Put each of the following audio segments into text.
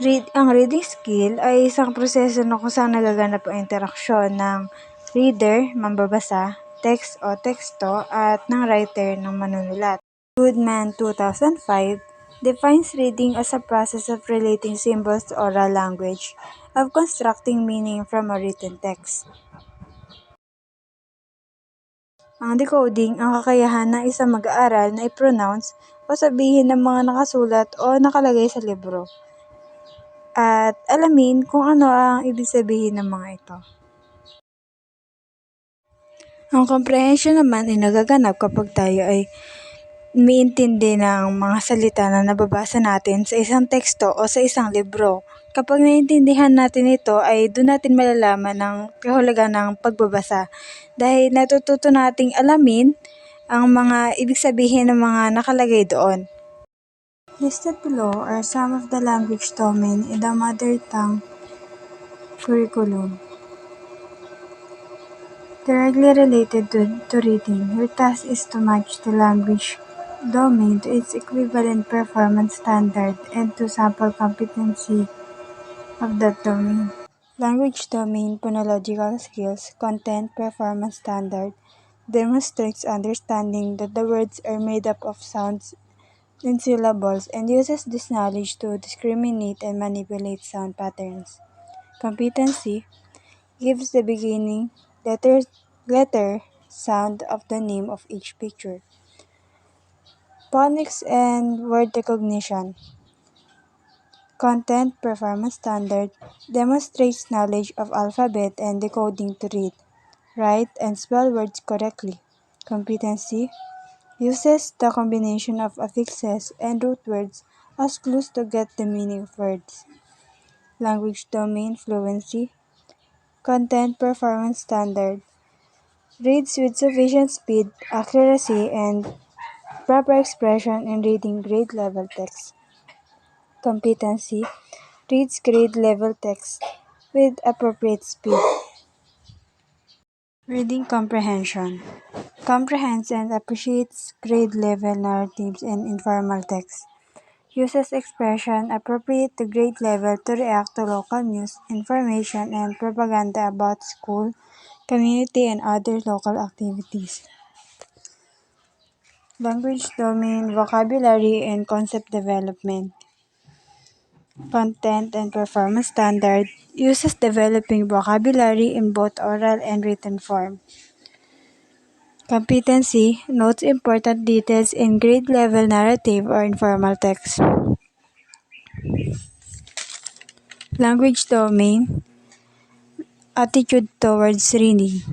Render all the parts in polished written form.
Ang reading skill ay isang proseso na kung saan nagaganap ang interaksyon ng reader, mambabasa, text o teksto at ng writer ng manunulat. Goodman 2005 defines reading as a process of relating symbols to oral language, of constructing meaning from a written text. Ang decoding ang kakayahan ng isang mag-aaral na i-pronounce o sabihin ng mga nakasulat o nakalagay sa libro, at alamin kung ano ang ibig sabihin ng mga ito. Ang comprehension naman ay nagaganap kapag tayo ay umiintindi ng mga salita na nababasa natin sa isang teksto o sa isang libro. Kapag naiintindihan natin ito ay doon natin malalaman ang kahulugan ng pagbabasa dahil natututo nating alamin ang mga ibig sabihin ng mga nakalagay doon. Listed below are some of the language domain in the mother tongue curriculum. Directly related to reading, your task is to match the language domain to its equivalent performance standard and to sample competency of that domain. Language domain phonological skills, content performance standard demonstrates understanding that the words are made up of sounds and syllables and uses this knowledge to discriminate and manipulate sound patterns. Competency gives the beginning letter sound of the name of each picture. Phonics and word recognition. Content performance standard demonstrates knowledge of alphabet and decoding to read, write, and spell words correctly. Competency uses the combination of affixes and root words as clues to get the meaning of words. Language domain fluency. Content performance standard reads with sufficient speed, accuracy, and proper expression in reading grade level text. Competency reads grade level text with appropriate speed. Reading comprehension comprehends and appreciates grade level narratives and informal text. Uses expression appropriate to grade level to react to local news, information, and propaganda about school, community, and other local activities. Language domain vocabulary and concept development. Content and performance standard uses developing vocabulary in both oral and written form. Competency notes important details in grade level narrative or informal text. Language domain attitude towards reading.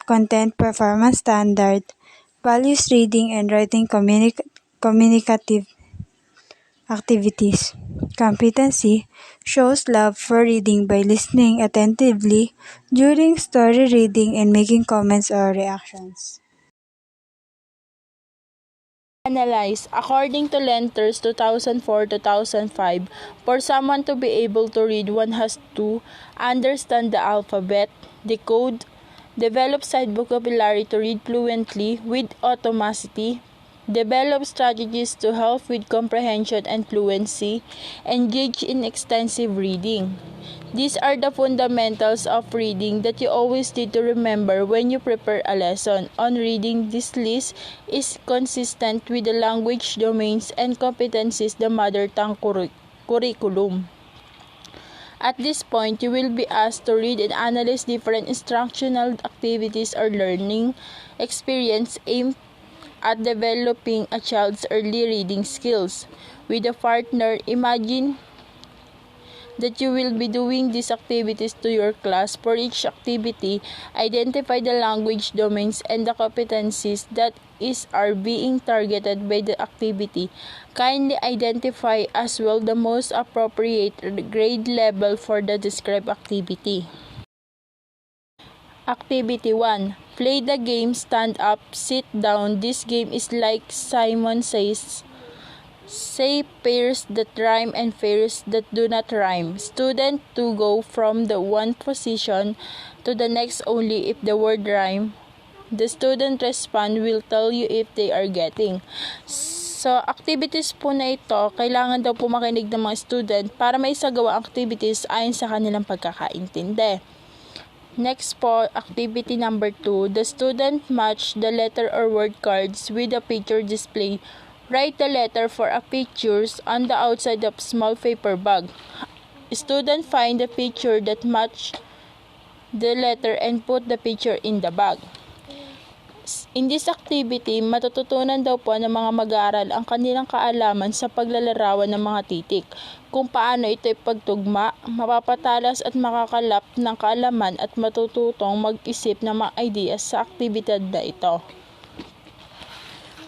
Content performance standard values reading and writing communicative activities. Competency shows love for reading by listening attentively during story reading and making comments or reactions. Analyze. According to Lenters 2004-2005, for someone to be able to read, one has to understand the alphabet, decode, develop sight vocabulary to read fluently with automaticity, develop strategies to help with comprehension and fluency, engage in extensive reading. These are the fundamentals of reading that you always need to remember when you prepare a lesson on reading. This list is consistent with the language domains and competencies the mother tongue curriculum. At this point, you will be asked to read and analyze different instructional activities or learning experience aimed at developing a child's early reading skills. With a partner, imagine that you will be doing these activities to your class. For each activity, identify the language domains and the competencies that are being targeted by the activity. Kindly identify as well the most appropriate grade level for the described activity. Activity 1. Play the game Stand Up, Sit Down. This game is like Simon Says. Say pairs that rhyme and pairs that do not rhyme. Student to go from the one position to the next only if the word rhyme. The student respond will tell you if they are getting. Sa activities po na ito, kailangan daw po makinig ng mga student para may sagawa activities ayon sa kanilang pagkakaintindi. Next po, activity number 2, the student match the letter or word cards with a picture display. Write the letter for a pictures on the outside of small paper bag. Student find the picture that match the letter and put the picture in the bag. In this activity, matututunan daw po ng mga mag-aaral ang kanilang kaalaman sa paglalarawan ng mga titik, kung paano ito ipagtugma, mapapatalas at makakalap ng kaalaman at matututong mag-isip ng mga ideas sa aktibidad na ito.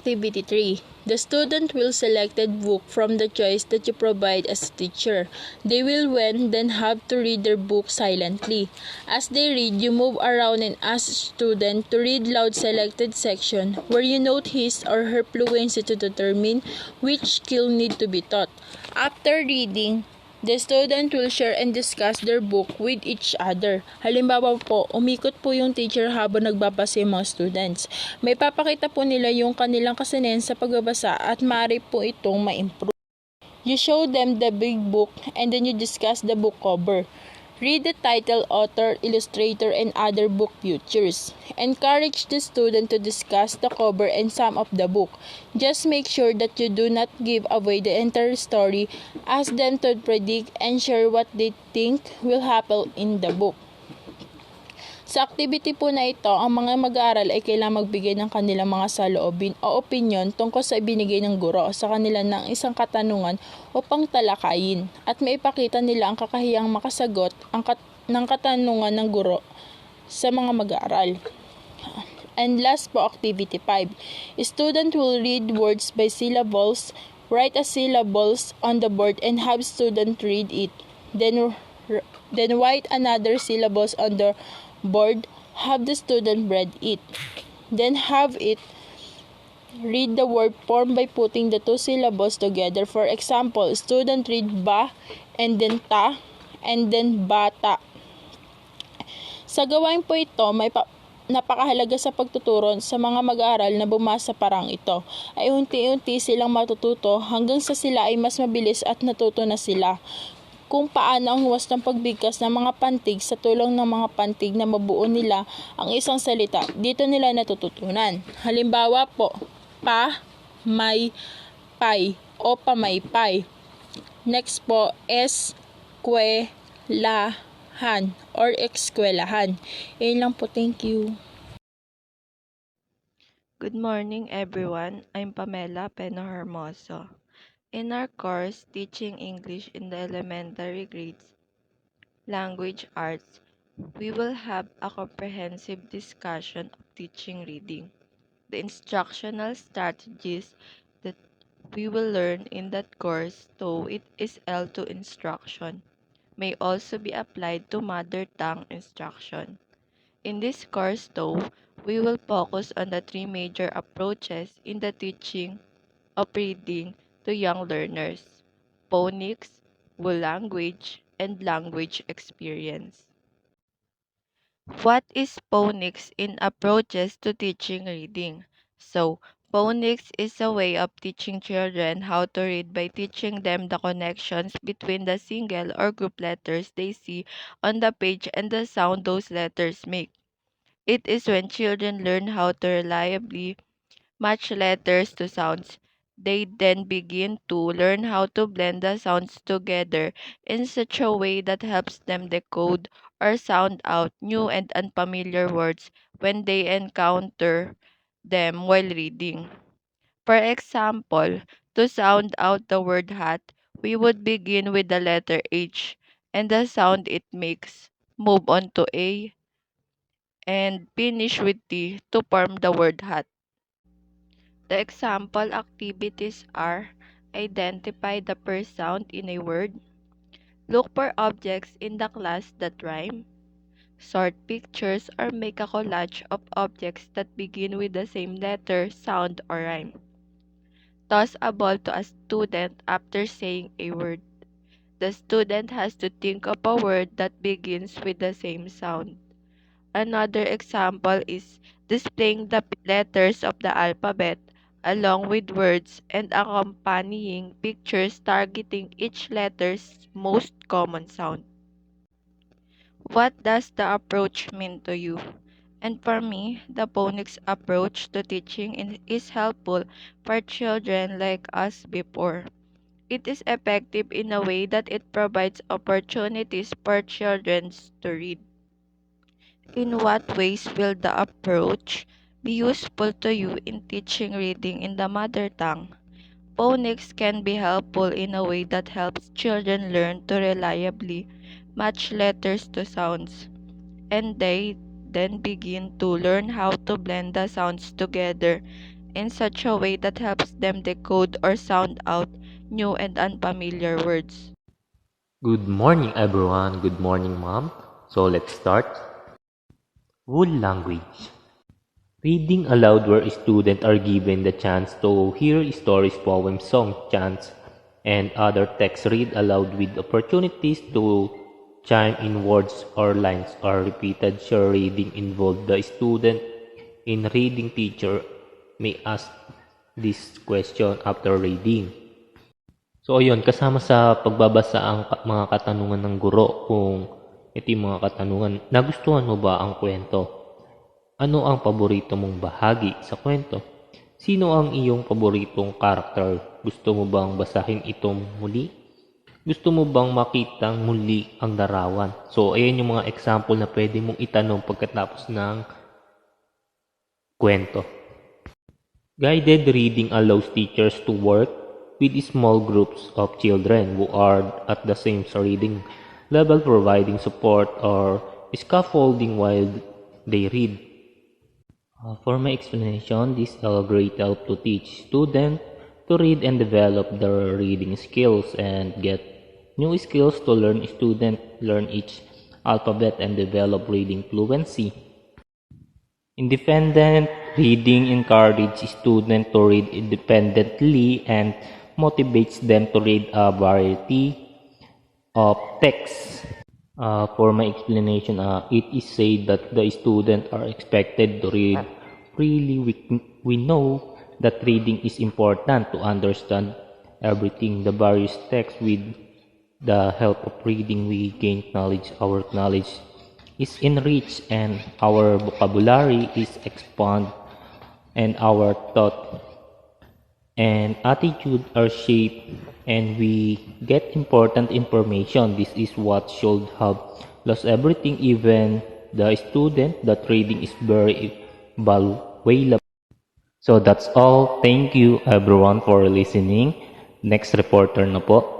Activity 3. The student will select a book from the choice that you provide as a teacher. They will then have to read their book silently. As they read, you move around and ask the student to read loud selected section where you note his or her fluency to determine which skill need to be taught. After reading, the student will share and discuss their book with each other. Halimbawa po, umikot po yung teacher habang nagbabasa yung mga students. May papakita po nila yung kanilang kasanayan sa pagbabasa at maaari po itong ma-improve. You show them the big book and then you discuss the book cover. Read the title, author, illustrator, and other book features. Encourage the student to discuss the cover and some of the book. Just make sure that you do not give away the entire story. Ask them to predict and share what they think will happen in the book. Sa activity po na ito, ang mga mag-aaral ay kailangang magbigay ng kanilang mga saloobin o opinyon tungkol sa ibinigay ng guro sa kanila ng isang katanungan upang talakayin at maipakita nila ang kakahiyang makasagot ng katanungan ng guro sa mga mag-aaral. And last po, activity 5. Student will read words by syllables, write a syllables on the board and have student read it. Then write another syllables on the board, have the student read it. Then have it read the word form by putting the two syllables together. For example, student read ba and then ta and then bata. Sa gawain po ito, may napakahalaga sa pagtuturo sa mga mag-aaral na bumasa parang ito ay unti-unti silang matututo hanggang sa sila ay mas mabilis at natuto na sila kung paano ang huwas ng pagbigkas ng mga pantig sa tulong ng mga pantig na mabuo nila ang isang salita. Dito nila natututunan. Halimbawa po, pa, may, pay o pamaypay. Next po, eskwelahan or eskwelahan. Yun lang po, thank you. Good morning, everyone. I'm Pamela Peno Hermoso. In our course, Teaching English in the Elementary Grades, Language Arts, we will have a comprehensive discussion of teaching reading. The instructional strategies that we will learn in that course, though it is L2 instruction, may also be applied to mother tongue instruction. In this course, though, we will focus on the three major approaches in the teaching of reading to young learners: phonics, whole language, and language experience. What is phonics in approaches to teaching reading? So, phonics is a way of teaching children how to read by teaching them the connections between the single or group letters they see on the page and the sound those letters make. It is when children learn how to reliably match letters to sounds. They then begin to learn how to blend the sounds together in such a way that helps them decode or sound out new and unfamiliar words when they encounter them while reading. For example, to sound out the word hat, we would begin with the letter H and the sound it makes, move on to A, and finish with T to form the word hat. The example activities are: identify the first sound in a word, look for objects in the class that rhyme, sort pictures or make a collage of objects that begin with the same letter, sound, or rhyme. Toss a ball to a student after saying a word. The student has to think of a word that begins with the same sound. Another example is displaying the letters of the alphabet. along with words and accompanying pictures targeting each letter's most common sound. What does the approach mean to you? And for me, the phonics approach to teaching is helpful for children like us before. It is effective in a way that it provides opportunities for children to read. In what ways will the approach be useful to you in teaching reading in the mother tongue? Phonics can be helpful in a way that helps children learn to reliably match letters to sounds, and they then begin to learn how to blend the sounds together in such a way that helps them decode or sound out new and unfamiliar words. Good morning, everyone. Good morning, Mom. So let's start. Wool language. Reading aloud where students are given the chance to hear stories, poems, songs, chants, and other texts read aloud with opportunities to chime in words or lines or repeated share reading involved the student in reading teacher may ask this question after reading. So ayun, kasama sa pagbabasa ang mga katanungan ng guro kung ito yung mga katanungan, nagustuhan mo ba ang kwento? Ano ang paborito mong bahagi sa kwento? Sino ang iyong paboritong karakter? Gusto mo bang basahin itong muli? Gusto mo bang makitang muli ang larawan? So ayan yung mga example na pwede mong itanong pagkatapos ng kwento. Guided reading allows teachers to work with small groups of children who are at the same reading level, providing support or scaffolding while they read. For my explanation, this is a great help to teach students to read and develop their reading skills and get new skills to learn. Students learn each alphabet and develop reading fluency. Independent reading encourages students to read independently and motivates them to read a variety of texts. For my explanation, it is said that the students are expected to read freely. We know that reading is important to understand everything, the various texts. With the help of reading, we gain knowledge. Our knowledge is enriched and our vocabulary is expanded and our thought and attitude are shaped and we get important information. This is what should have lost everything, even the student, that reading is very valuable. So that's all. Thank you everyone for listening. Next reporter na po.